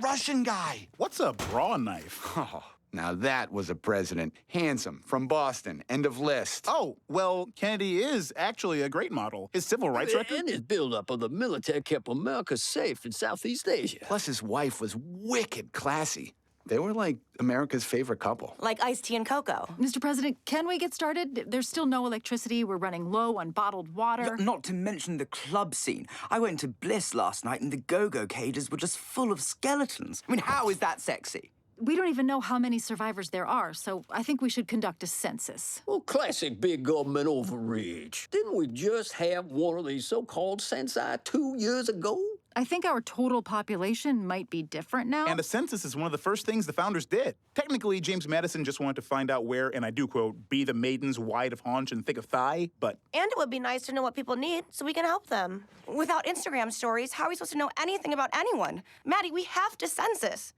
Russian guy. What's a bra knife? Oh, now that was a president. Handsome, from Boston, end of list. Oh, well, Kennedy is actually a great model. His civil rights record... And his buildup of the military kept America safe in Southeast Asia. Plus his wife was wicked classy. They were like America's favorite couple. Like iced tea and cocoa. Mr. President, can we get started? There's still no electricity. We're running low on bottled water. Not to mention the club scene. I went to Bliss last night and the go-go cages were just full of skeletons. I mean, how is that sexy? We don't even know how many survivors there are, so I think we should conduct a census. Well, classic big government overreach. Didn't we just have one of these so-called censi 2 years ago? I think our total population might be different now. And a census is one of the first things the founders did. Technically, James Madison just wanted to find out where, and I do quote, be the maidens wide of haunch and thick of thigh, but... And it would be nice to know what people need so we can help them. Without Instagram stories, how are we supposed to know anything about anyone? Maddie, we have to census.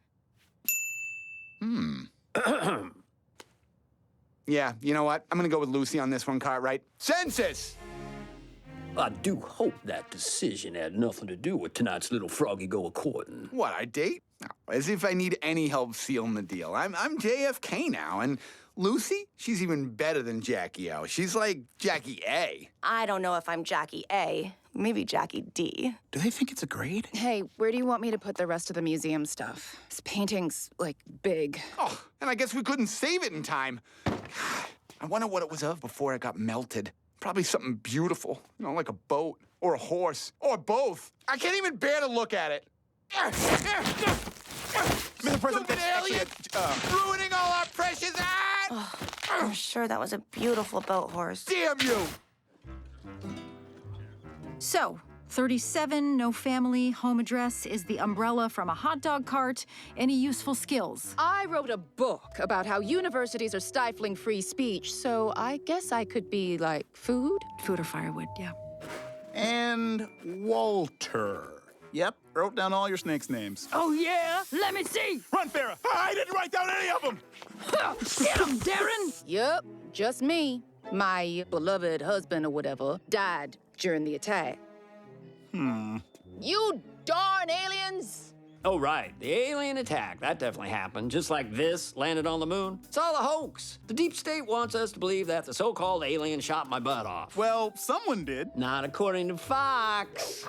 Yeah, you know what? I'm gonna go with Lucy on this one, Cartwright. Census! I do hope that decision had nothing to do with tonight's little froggy go a-courting. What, our date? No, as if I need any help sealing the deal. I'm JFK now, and Lucy, she's even better than Jackie O. She's like Jackie A. I don't know if I'm Jackie A. Maybe Jackie D. Do they think it's a grade? Hey, where do you want me to put the rest of the museum stuff? This painting's, like, big. Oh, and I guess we couldn't save it in time. I wonder what it was of before it got melted. Probably something beautiful, you know, like a boat or a horse or both. I can't even bear to look at it. Mr. President, Stupid alien! Ruining all our precious art! Oh, I'm sure that was a beautiful boat horse. Damn you! So, 37, no family, home address, is the umbrella from a hot dog cart. Any useful skills? I wrote a book about how universities are stifling free speech, so I guess I could be, like, food? Food or firewood, yeah. And Walter. Yep, wrote down all your snakes' names. Oh, yeah? Let me see! Run, Farrah! I didn't write down any of them! Get him, Darren! Yep, just me. My beloved husband or whatever died during the attack. You darn aliens! Oh, right. The alien attack. That definitely happened. Just like this landed on the moon. It's all a hoax. The deep state wants us to believe that the so-called alien shot my butt off. Well, someone did. Not according to Fox.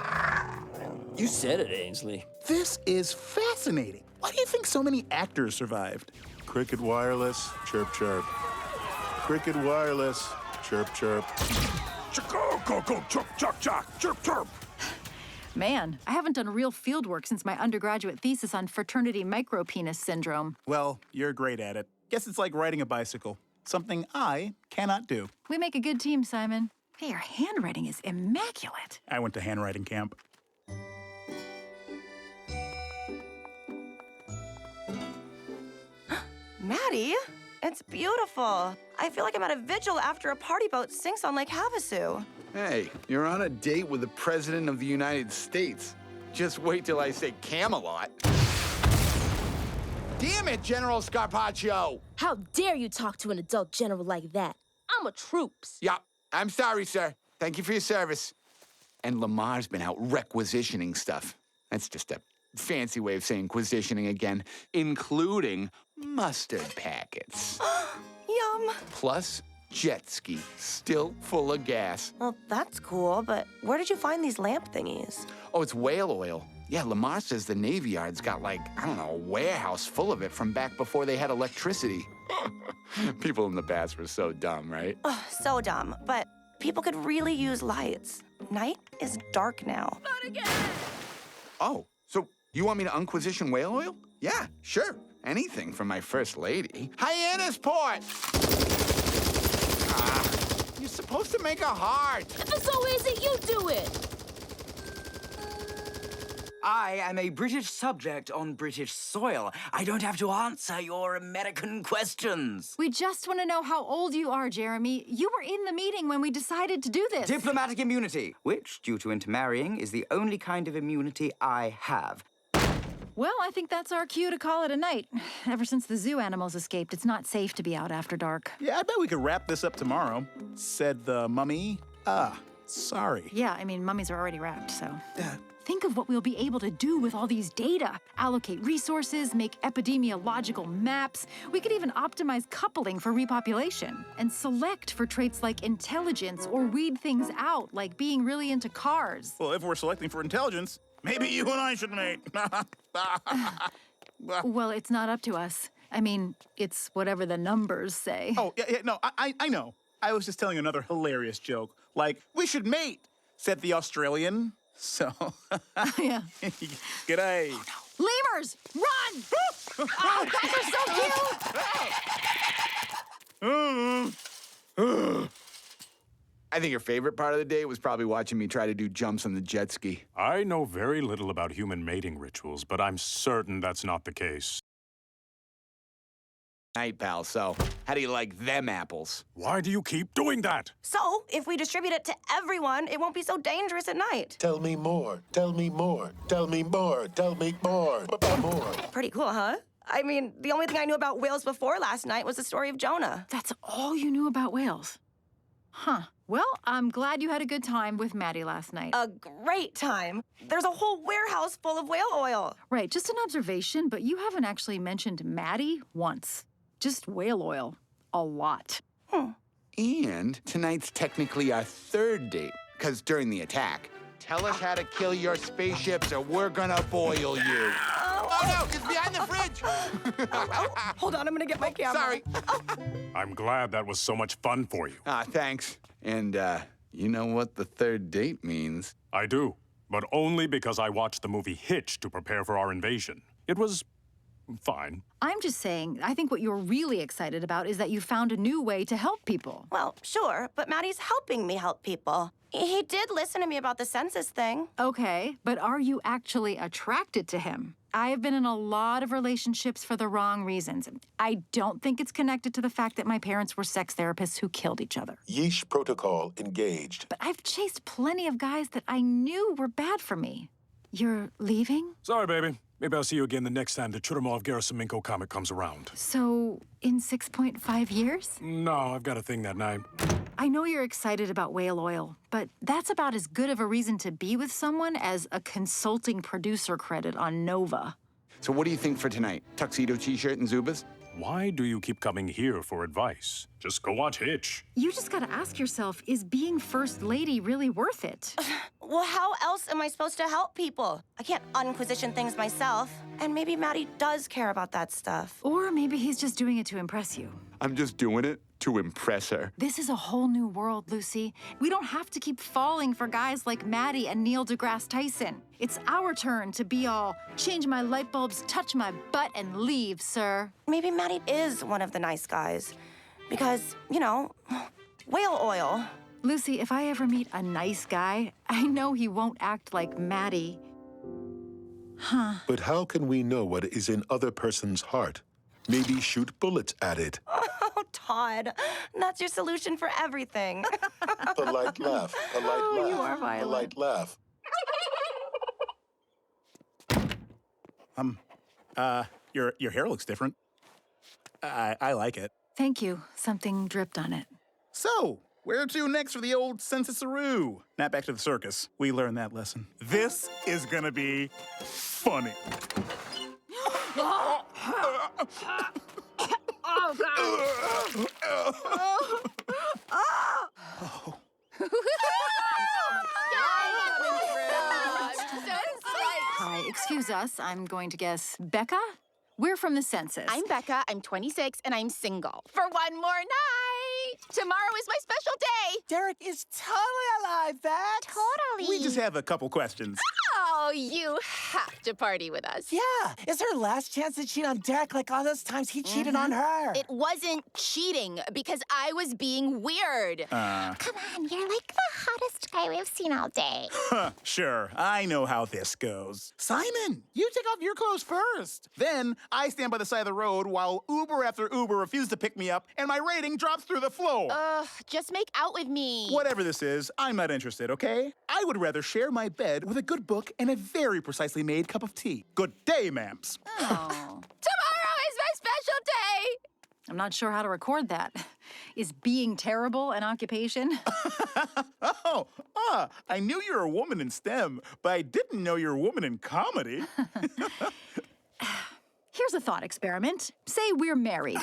You said it, Ainsley. This is fascinating. Why do you think so many actors survived? Cricket wireless, chirp, chirp. Cricket wireless, chirp, chirp. Chirp, chirp. Man, I haven't done real field work since my undergraduate thesis on fraternity micropenis syndrome. Well, you're great at it. Guess it's like riding a bicycle. Something I cannot do. We make a good team, Simon. Hey, your handwriting is immaculate. I went to handwriting camp. Maddie, it's beautiful. I feel like I'm at a vigil after a party boat sinks on Lake Havasu. Hey, you're on a date with the President of the United States. Just wait till I say Camelot. Damn it, General Scarpaccio! How dare you talk to an adult general like that? I'm a troops. Yeah, I'm sorry, sir. Thank you for your service. And Lamar's been out requisitioning stuff. That's just a fancy way of saying quisitioning again, including mustard packets. Yum. Plus, jet ski, still full of gas. Well, that's cool, but where did you find these lamp thingies? Oh, it's whale oil. Yeah, Lamar says the Navy Yard's got, like, I don't know, a warehouse full of it from back before they had electricity. People in the past were so dumb, right? Oh, so dumb, but people could really use lights. Night is dark now. Not again! Oh, so you want me to unquisition whale oil? Yeah, sure. Anything for my first lady. Hyannisport! You're supposed to make a heart. If it's so easy, you do it. I am a British subject on British soil. I don't have to answer your American questions. We just want to know how old you are, Jeremy. You were in the meeting when we decided to do this. Diplomatic immunity, which, due to intermarrying, is the only kind of immunity I have. Well, I think that's our cue to call it a night. Ever since the zoo animals escaped, it's not safe to be out after dark. Yeah, I bet we could wrap this up tomorrow. Said the mummy. Sorry. Yeah, I mean, mummies are already wrapped, so. Think of what we'll be able to do with all these data. Allocate resources, make epidemiological maps. We could even optimize coupling for repopulation and select for traits like intelligence or weed things out, like being really into cars. Well, if we're selecting for intelligence, maybe you and I should mate. Well, it's not up to us. I mean, it's whatever the numbers say. Oh, yeah, no, I know. I was just telling another hilarious joke. Like, we should mate, said the Australian. So, Yeah. G'day. Lemurs, run! Oh, guys are so cute! I think your favorite part of the day was probably watching me try to do jumps on the jet ski. I know very little about human mating rituals, but I'm certain that's not the case. Night, pal, so how do you like them apples? Why do you keep doing that? So, if we distribute it to everyone, it won't be so dangerous at night. Tell me more, tell me more, tell me more, tell me more, more. Pretty cool, huh? I mean, the only thing I knew about whales before last night was the story of Jonah. That's all you knew about whales? Huh. Well, I'm glad you had a good time with Maddie last night. A great time. There's a whole warehouse full of whale oil. Right, just an observation, but you haven't actually mentioned Maddie once. Just whale oil. A lot. And tonight's technically our third date, because during the attack, tell us how to kill your spaceships or we're gonna boil you. Oh no, it's behind the fridge! Hold on, I'm gonna get my camera. Sorry. I'm glad that was so much fun for you. Thanks. And, you know what the third date means? I do, but only because I watched the movie Hitch to prepare for our invasion. It was fine. I'm just saying, I think what you're really excited about is that you found a new way to help people. Well, sure, but Maddie's helping me help people. He did listen to me about the census thing. Okay, but are you actually attracted to him? I've been in a lot of relationships for the wrong reasons. I don't think it's connected to the fact that my parents were sex therapists who killed each other. Yeesh protocol engaged. But I've chased plenty of guys that I knew were bad for me. You're leaving? Sorry, baby. Maybe I'll see you again the next time the Chudomov-Gerasimenko comic comes around. So, in 6.5 years? No, I've got a thing that night. I know you're excited about whale oil, but that's about as good of a reason to be with someone as a consulting producer credit on Nova. So what do you think for tonight? Tuxedo t-shirt and Zubas? Why do you keep coming here for advice? Just go watch Hitch. You just gotta ask yourself, is being first lady really worth it? Well, how else am I supposed to help people? I can't unquisition things myself. And maybe Maddie does care about that stuff. Or maybe he's just doing it to impress you. I'm just doing it to impress her. This is a whole new world, Lucy. We don't have to keep falling for guys like Maddie and Neil deGrasse Tyson. It's our turn to be all, change my light bulbs, touch my butt, and leave, sir. Maybe Maddie is one of the nice guys. Because, you know, whale oil. Lucy, if I ever meet a nice guy, I know he won't act like Maddie. Huh. But how can we know what is in other person's heart? Maybe shoot bullets at it. Oh, Todd, that's your solution for everything. A light laugh, a light laugh, you are a violent. light laugh. Your hair looks different. I like it. Thank you. Something dripped on it. So, where to next for the old census-aroo? Not back to the circus. We learned that lesson. This is gonna be funny. Oh, God. Hi, excuse us. I'm going to guess Becca? We're from the census. I'm Becca, I'm 26, and I'm single. For one more night! Tomorrow is my special day! Derek is totally alive, Bex. Totally! We just have a couple questions. Oh, you have to party with us. Yeah, it's her last chance to cheat on Derek like all those times he cheated on her. It wasn't cheating, because I was being weird. Come on, you're like the hottest guy we've seen all day. Sure, I know how this goes. Simon, you take off your clothes first. Then I stand by the side of the road while Uber after Uber refuse to pick me up, and my rating drops through the floor. Just make out with me. Whatever this is, I'm not interested, okay? I would rather share my bed with a good book and a very precisely made cup of tea. Good day, ma'ams. Oh. Tomorrow is my special day! I'm not sure how to record that. Is being terrible an occupation? I knew you were a woman in STEM, but I didn't know you were a woman in comedy. Here's a thought experiment. Say we're married,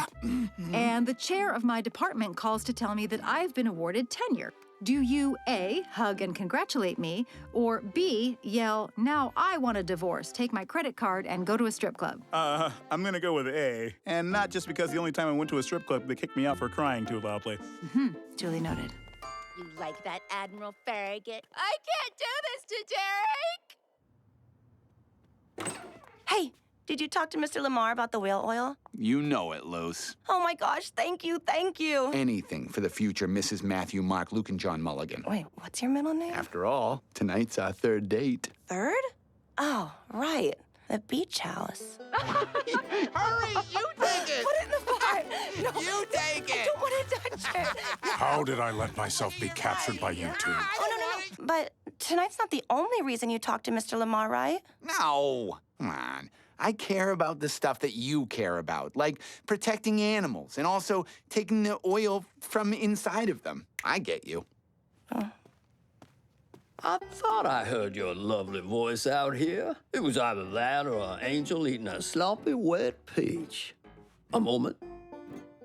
and the chair of my department calls to tell me that I've been awarded tenure. Do you A, hug and congratulate me, or B, yell, now I want a divorce, take my credit card, and go to a strip club? I'm gonna go with A. And not just because the only time I went to a strip club, they kicked me out for crying too loudly. Duly noted. You like that, Admiral Farragut? I can't do this to Derek! Hey, did you talk to Mr. Lamar about the whale oil? You know it, Luce. Oh my gosh, thank you, thank you. Anything for the future Mrs. Matthew, Mark, Luke, and John Mulligan. Wait, what's your middle name? After all, tonight's our third date. Third? Oh, right. The beach house. Hurry, you take it! Put it in the pot. No, You take I it! don't want to touch it. How did I let myself be captured by you two? Oh, no. But tonight's not the only reason you talked to Mr. Lamar, right? No, come on. I care about the stuff that you care about, like protecting animals and also taking the oil from inside of them. I get you. I thought I heard your lovely voice out here. It was either that or an angel eating a sloppy, wet peach. A moment.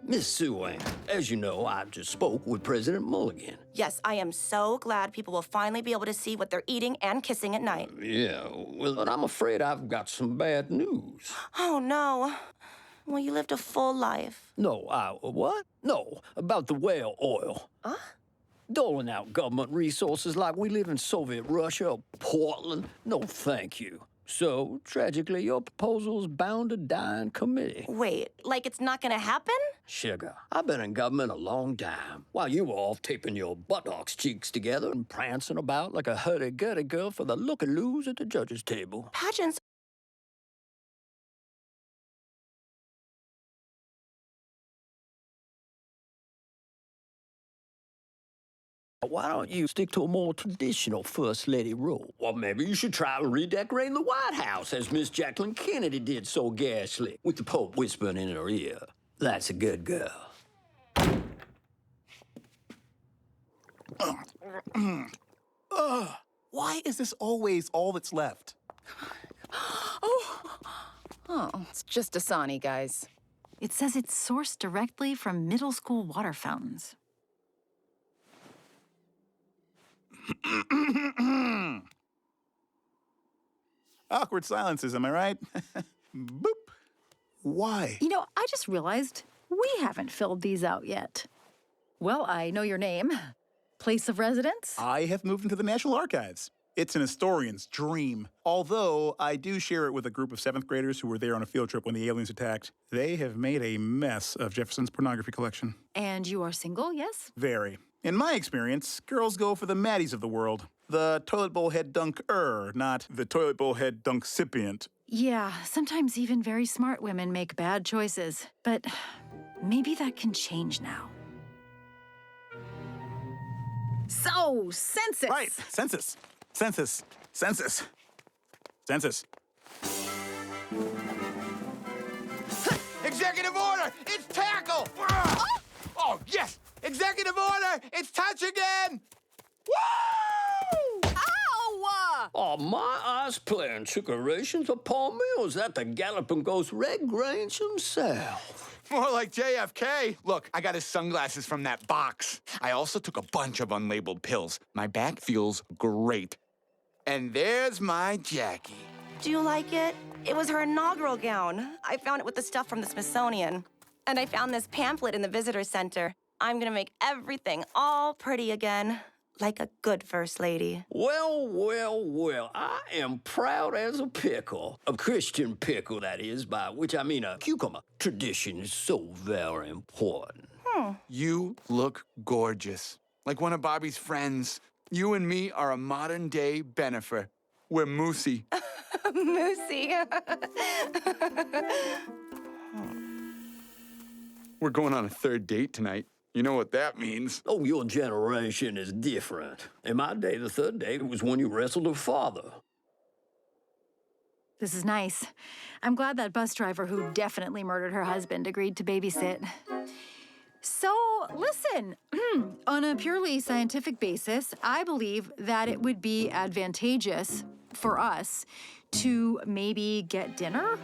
Miss Sue-Ann, as you know, I just spoke with President Mulligan. Yes, I am so glad people will finally be able to see what they're eating and kissing at night. Yeah, well, but I'm afraid I've got some bad news. Oh, no. Well, you lived a full life. No, what? No, about the whale oil. Huh? Doling out government resources like we live in Soviet Russia or Portland? No, thank you. So, tragically, your proposal's bound to die in committee. Wait, like it's not gonna happen? Sugar, I've been in government a long time. While you were off taping your buttocks cheeks together and prancing about like a hurdy-gurdy girl for the look-a-loos at the judge's table. Pageants. Why don't you stick to a more traditional First Lady role? Or maybe you should try redecorating the White House as Miss Jacqueline Kennedy did so gashly, with the Pope whispering in her ear. That's a good girl. Why is this always all that's left? Oh, it's just Dasani, guys. It says it's sourced directly from middle school water fountains. Awkward silences, am I right? Boop. Why? You know, I just realized we haven't filled these out yet. Well, I know your name. Place of residence? I have moved into the National Archives. It's an historian's dream. Although I do share it with a group of 7th graders who were there on a field trip when the aliens attacked. They have made a mess of Jefferson's pornography collection. And you are single, yes? Very. In my experience, girls go for the Maddies of the world. The toilet bowl head dunk-er, not the toilet bowl head dunk-cipient. Yeah, sometimes even very smart women make bad choices. But maybe that can change now. So, census! Right, census. Census. Census. Census. Executive order! It's tackle! Oh, yes! Executive order! It's touch again! Woo! Ow! Oh, my eyes playing chicarations of Paul Mills at the Galloping Ghost Red Grange himself. More like JFK. Look, I got his sunglasses from that box. I also took a bunch of unlabeled pills. My back feels great. And there's my Jackie. Do you like it? It was her inaugural gown. I found it with the stuff from the Smithsonian. And I found this pamphlet in the visitor center. I'm gonna make everything all pretty again, like a good first lady. Well, well, well, I am proud as a pickle. A Christian pickle, that is, by which I mean a cucumber. Tradition is so very important. You look gorgeous. Like one of Bobby's friends. You and me are a modern-day Bennifer. We're moosey. Moosey. We're going on a third date tonight. You know what that means. Oh, your generation is different. In my day, the third date was when you wrestled a father. This is nice. I'm glad that bus driver who definitely murdered her husband agreed to babysit. So, Well, listen, on a purely scientific basis, I believe that it would be advantageous for us to maybe get dinner.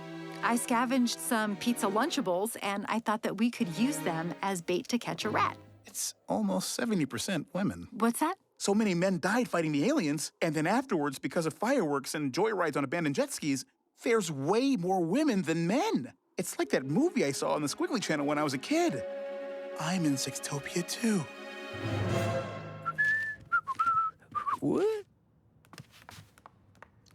I scavenged some pizza Lunchables, and I thought that we could use them as bait to catch a rat. It's almost 70% women. What's that? So many men died fighting the aliens, and then afterwards, because of fireworks and joyrides on abandoned jet skis, there's way more women than men. It's like that movie I saw on the Squiggly Channel when I was a kid. I'm in Sextopia too. What?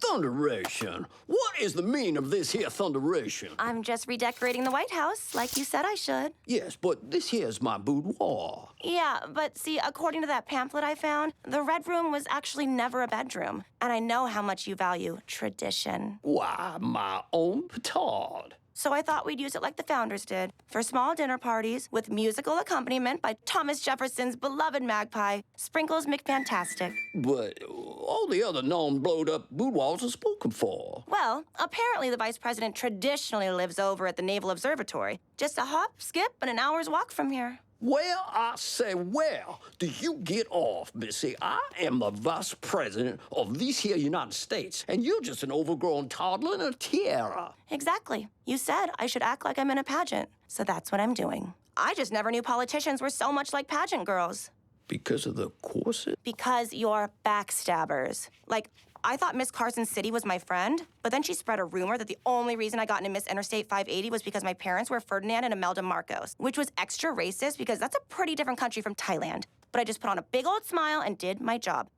Thunderation. What is the meaning of this here thunderation? I'm just redecorating the White House, like you said I should. Yes, but this here's my boudoir. Yeah, but see, according to that pamphlet I found, the Red Room was actually never a bedroom. And I know how much you value tradition. Why, my own petard. So I thought we'd use it like the founders did, for small dinner parties with musical accompaniment by Thomas Jefferson's beloved magpie, Sprinkles McFantastic. But all the other non-blowed-up boudoirs are spoken for. Well, apparently the vice president traditionally lives over at the Naval Observatory, just a hop, skip, and an hour's walk from here. Well, I say, well, do you get off, Missy? I am the vice president of these here United States, and you're just an overgrown toddler in a tiara. Exactly. You said I should act like I'm in a pageant, so that's what I'm doing. I just never knew politicians were so much like pageant girls. Because of the corset? Because you're backstabbers. Like, I thought Miss Carson City was my friend, but then she spread a rumor that the only reason I got into Miss Interstate 580 was because my parents were Ferdinand and Imelda Marcos, which was extra racist because that's a pretty different country from Thailand. But I just put on a big old smile and did my job.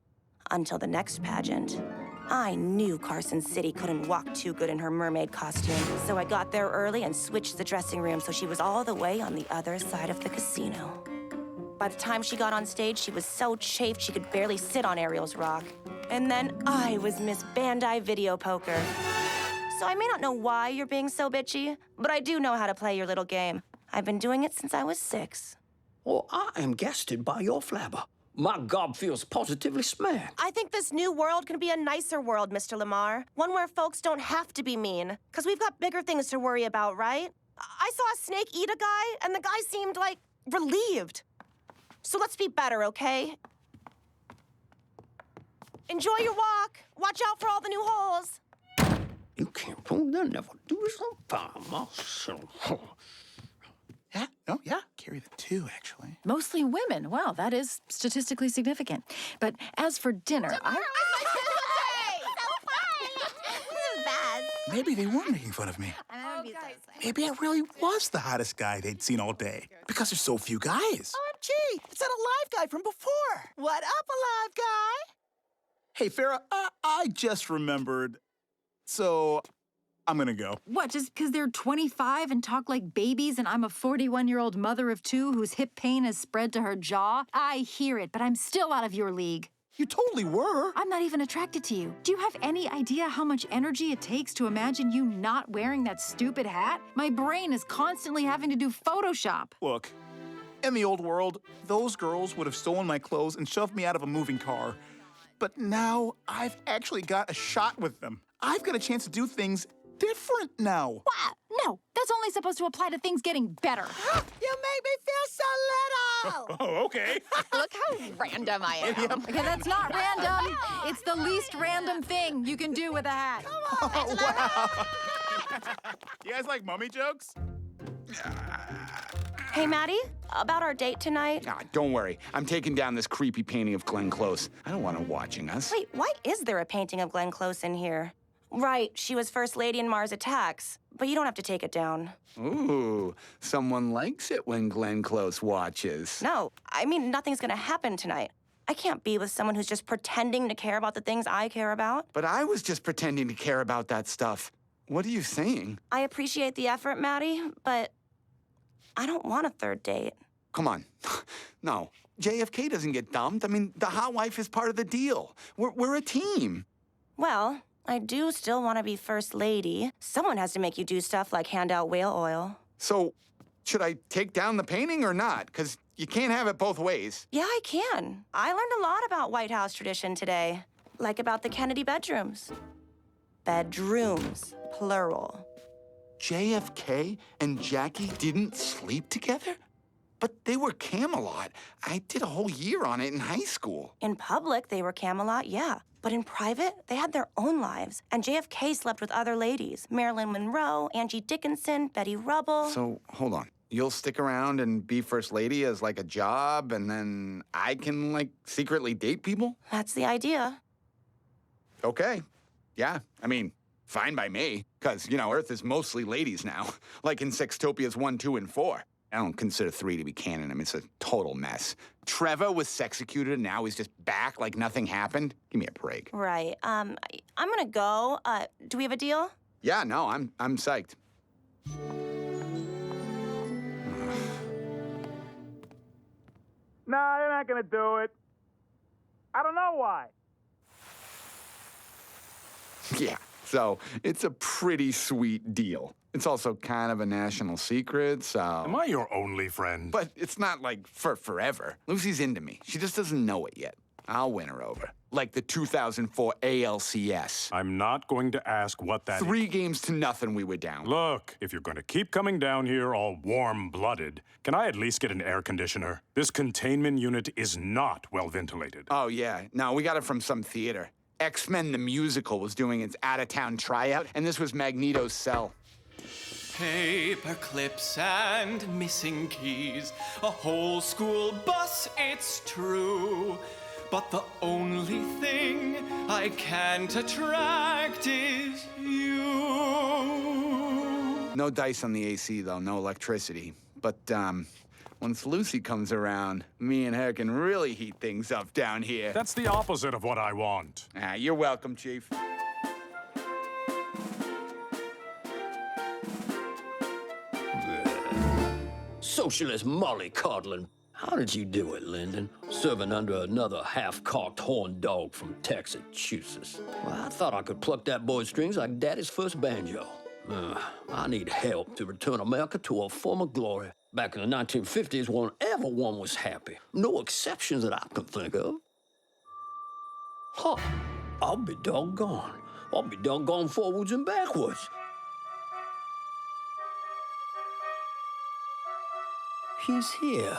Until the next pageant. I knew Carson City couldn't walk too good in her mermaid costume, so I got there early and switched the dressing room so she was all the way on the other side of the casino. By the time she got on stage, she was so chafed she could barely sit on Ariel's rock. And then I was Miss Bandai Video Poker. So I may not know why you're being so bitchy, but I do know how to play your little game. I've been doing it since I was 6. Well, I am gasted by your flabber. My gob feels positively smacked. I think this new world can be a nicer world, Mr. Lamar. One where folks don't have to be mean. Because we've got bigger things to worry about, right? I saw a snake eat a guy, and the guy seemed, like, relieved. So let's be better, okay? Enjoy your walk. Watch out for all the new holes. You can't prove they'll never do this by myself. Yeah, carry the 2, actually. Mostly women. Wow, that is statistically significant. But as for dinner, Maybe they were making fun of me. Maybe I really was the hottest guy they'd seen all day. Because there's so few guys. OMG, it's that alive guy from before. What up, alive guy? Hey, Farrah, I just remembered. So, I'm gonna go. what, just because they're 25 and talk like babies and I'm a 41-year-old mother of 2 whose hip pain has spread to her jaw? I hear it, but I'm still out of your league. You totally were. I'm not even attracted to you. Do you have any idea how much energy it takes to imagine you not wearing that stupid hat? My brain is constantly having to do Photoshop. Look, in the old world, those girls would have stolen my clothes and shoved me out of a moving car. But now I've actually got a shot with them. I've got a chance to do things different now. What? No, that's only supposed to apply to things getting better. You make me feel so little. Oh, okay. Look how random I am. Okay, that's not random. It's the least random thing you can do with a hat. Oh, wow. You guys like mummy jokes? Hey, Maddie, about our date tonight. Ah, don't worry. I'm taking down this creepy painting of Glenn Close. I don't want her watching us. Wait, why is there a painting of Glenn Close in here? Right, she was First Lady in Mars Attacks, but you don't have to take it down. Ooh, someone likes it when Glenn Close watches. No, I mean, nothing's gonna happen tonight. I can't be with someone who's just pretending to care about the things I care about. But I was just pretending to care about that stuff. What are you saying? I appreciate the effort, Maddie, but I don't want a third date. Come on. No, JFK doesn't get dumped. I mean, the hot wife is part of the deal. We're a team. Well, I do still want to be First Lady. Someone has to make you do stuff like hand out whale oil. So, should I take down the painting or not? Because you can't have it both ways. Yeah, I can. I learned a lot about White House tradition today. Like about the Kennedy bedrooms. Bedrooms, plural. JFK and Jackie didn't sleep together? But they were Camelot. I did a whole year on it in high school. In public, they were Camelot, yeah. But in private, they had their own lives. And JFK slept with other ladies. Marilyn Monroe, Angie Dickinson, Betty Rubble. So, hold on. You'll stick around and be First Lady as, like, a job, and then I can, like, secretly date people? That's the idea. Okay. Yeah, I mean, fine by me. Because, you know, Earth is mostly ladies now. Like in Sextopia's 1, 2, and 4. I don't consider 3 to be canon. I mean, it's a total mess. Trevor was sexecuted, and now he's just back like nothing happened. Give me a break. Right. I'm gonna go. Do we have a deal? Yeah, no, I'm psyched. Nah, they're not gonna do it. I don't know why. Yeah, so it's a pretty sweet deal. It's also kind of a national secret, so... Am I your only friend? But it's not, like, for forever. Lucy's into me. She just doesn't know it yet. I'll win her over. Like the 2004 ALCS. I'm not going to ask what that 3 games to nothing we were down. Look, if you're going to keep coming down here all warm-blooded, can I at least get an air conditioner? This containment unit is not well ventilated. Oh, yeah. No, we got it from some theater. X-Men the Musical was doing its out-of-town tryout, and this was Magneto's cell. Paper clips and missing keys, a whole school bus, it's true. But the only thing I can't attract is you. No dice on the AC, though, no electricity. But, once Lucy comes around, me and her can really heat things up down here. That's the opposite of what I want. Ah, you're welcome, Chief. Socialist mollycoddling. How did you do it, Lyndon? Serving under another half-cocked horn dog from Texas. Well, I thought I could pluck that boy's strings like Daddy's first banjo. I need help to return America to her former glory. Back in the 1950s, when everyone was happy. No exceptions that I can think of. Huh. I'll be doggone. I'll be doggone forwards and backwards. He's here.